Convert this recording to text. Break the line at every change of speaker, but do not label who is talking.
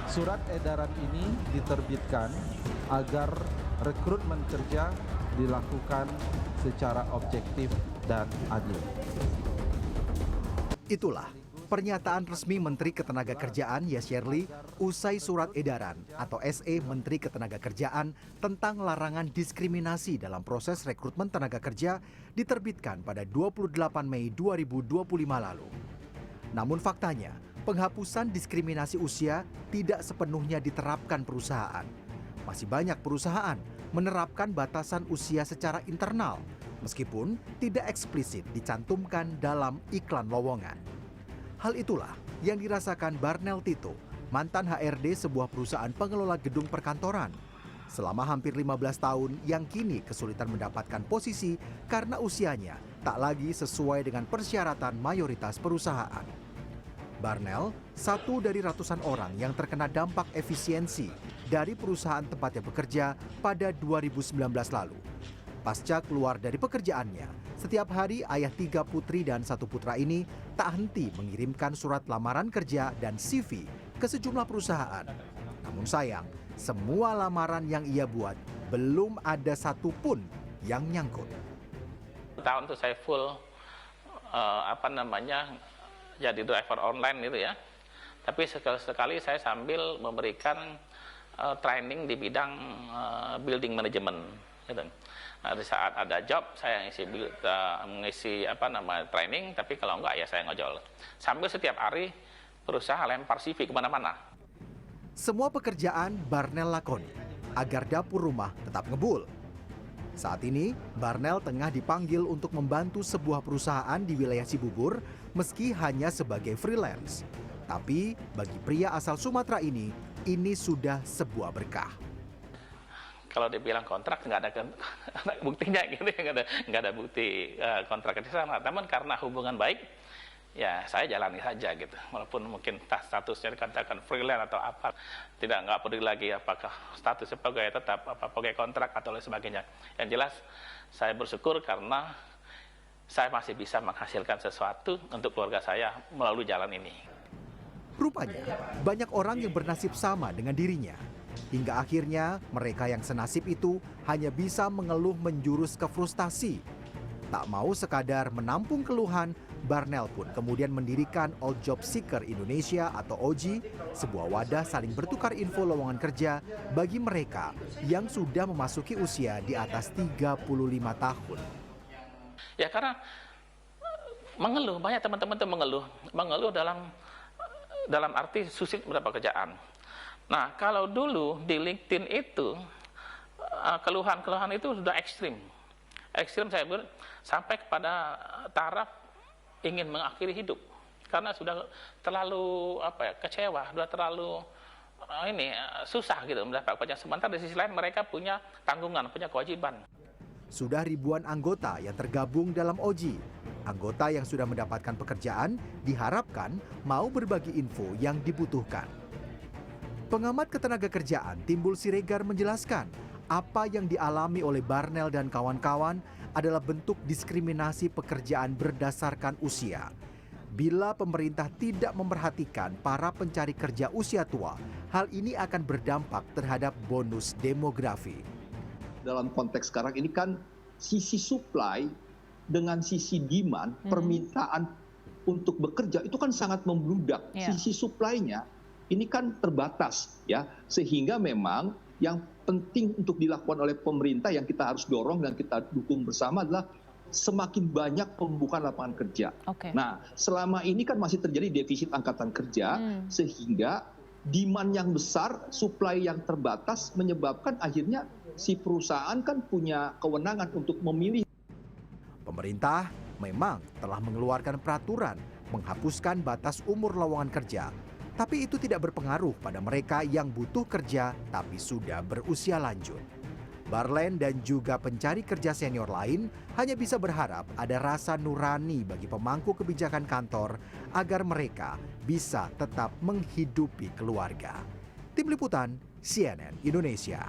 Surat edaran ini diterbitkan agar rekrutmen kerja dilakukan secara objektif dan adil.
Itulah pernyataan resmi Menteri Ketenagakerjaan Yasirli usai surat edaran atau SE Menteri Ketenagakerjaan tentang larangan diskriminasi dalam proses rekrutmen tenaga kerja diterbitkan pada 28 Mei 2025 lalu. Namun faktanya, penghapusan diskriminasi usia tidak sepenuhnya diterapkan perusahaan. Masih banyak perusahaan menerapkan batasan usia secara internal, meskipun tidak eksplisit dicantumkan dalam iklan lowongan. Hal itulah yang dirasakan Barnel Tito, mantan HRD sebuah perusahaan pengelola gedung perkantoran. Selama hampir 15 tahun yang kini kesulitan mendapatkan posisi karena usianya tak lagi sesuai dengan persyaratan mayoritas perusahaan. Barnel, satu dari ratusan orang yang terkena dampak efisiensi dari perusahaan tempatnya bekerja pada 2019 lalu. Pasca keluar dari pekerjaannya, setiap hari ayah 3 putri dan 1 putra ini tak henti mengirimkan surat lamaran kerja dan CV ke sejumlah perusahaan. Namun sayang, semua lamaran yang ia buat belum ada satupun yang nyangkut.
Tahun itu saya full jadi driver online gitu ya. Tapi sekali-sekali saya sambil memberikan training di bidang building management gitu. Nah, di saat ada job saya mengisi training, tapi kalau enggak ya saya ngojol. Sambil setiap hari berusaha lempar CV kemana-mana.
Semua pekerjaan Barnel lakoni agar dapur rumah tetap ngebul. Saat ini, Barnel tengah dipanggil untuk membantu sebuah perusahaan di wilayah Cibubur meski hanya sebagai freelance. Tapi bagi pria asal Sumatera ini sudah sebuah berkah.
Kalau dibilang kontrak nggak ada buktinya gitu, nggak ada bukti kontrak di sana. Namun karena hubungan baik, ya saya jalani saja gitu. Walaupun mungkin statusnya dikatakan freelance atau apa, nggak peduli lagi apakah status sebagai tetap pakai kontrak atau lain sebagainya. Yang jelas saya bersyukur karena saya masih bisa menghasilkan sesuatu untuk keluarga saya melalui jalan ini.
Rupanya banyak orang yang bernasib sama dengan dirinya. Hingga akhirnya mereka yang senasib itu hanya bisa mengeluh menjurus ke frustasi. Tak mau sekadar menampung keluhan, Barnel pun kemudian mendirikan All Job Seeker Indonesia atau OJI, sebuah wadah saling bertukar info lowongan kerja bagi mereka yang sudah memasuki usia di atas 35 tahun.
Ya karena mengeluh, banyak teman-teman itu mengeluh dalam arti sulit mendapat kerjaan. Nah, kalau dulu di LinkedIn itu keluhan-keluhan itu sudah ekstrim. Ekstrim saya sampai kepada taraf ingin mengakhiri hidup karena sudah terlalu kecewa, sudah terlalu susah gitu mendapat pekerjaan. Sementara di sisi lain mereka punya tanggungan, punya kewajiban.
Sudah ribuan anggota yang tergabung dalam OJI. Anggota yang sudah mendapatkan pekerjaan diharapkan mau berbagi info yang dibutuhkan. Pengamat ketenagakerjaan Timbul Siregar menjelaskan, apa yang dialami oleh Barnel dan kawan-kawan adalah bentuk diskriminasi pekerjaan berdasarkan usia. Bila pemerintah tidak memperhatikan para pencari kerja usia tua, hal ini akan berdampak terhadap bonus demografi.
Dalam konteks sekarang ini kan sisi supply dengan sisi demand, permintaan untuk bekerja itu kan sangat membludak. Sisi supply-nya ini kan terbatas ya, sehingga memang yang penting untuk dilakukan oleh pemerintah yang kita harus dorong dan kita dukung bersama adalah semakin banyak pembukaan lapangan kerja. Nah, selama ini kan masih terjadi defisit angkatan kerja, sehingga demand yang besar, supply yang terbatas menyebabkan akhirnya si perusahaan kan punya kewenangan untuk memilih.
Pemerintah memang telah mengeluarkan peraturan menghapuskan batas umur lowongan kerja. Tapi itu tidak berpengaruh pada mereka yang butuh kerja tapi sudah berusia lanjut. Barlen dan juga pencari kerja senior lain hanya bisa berharap ada rasa nurani bagi pemangku kebijakan kantor agar mereka bisa tetap menghidupi keluarga. Tim Liputan CNN Indonesia.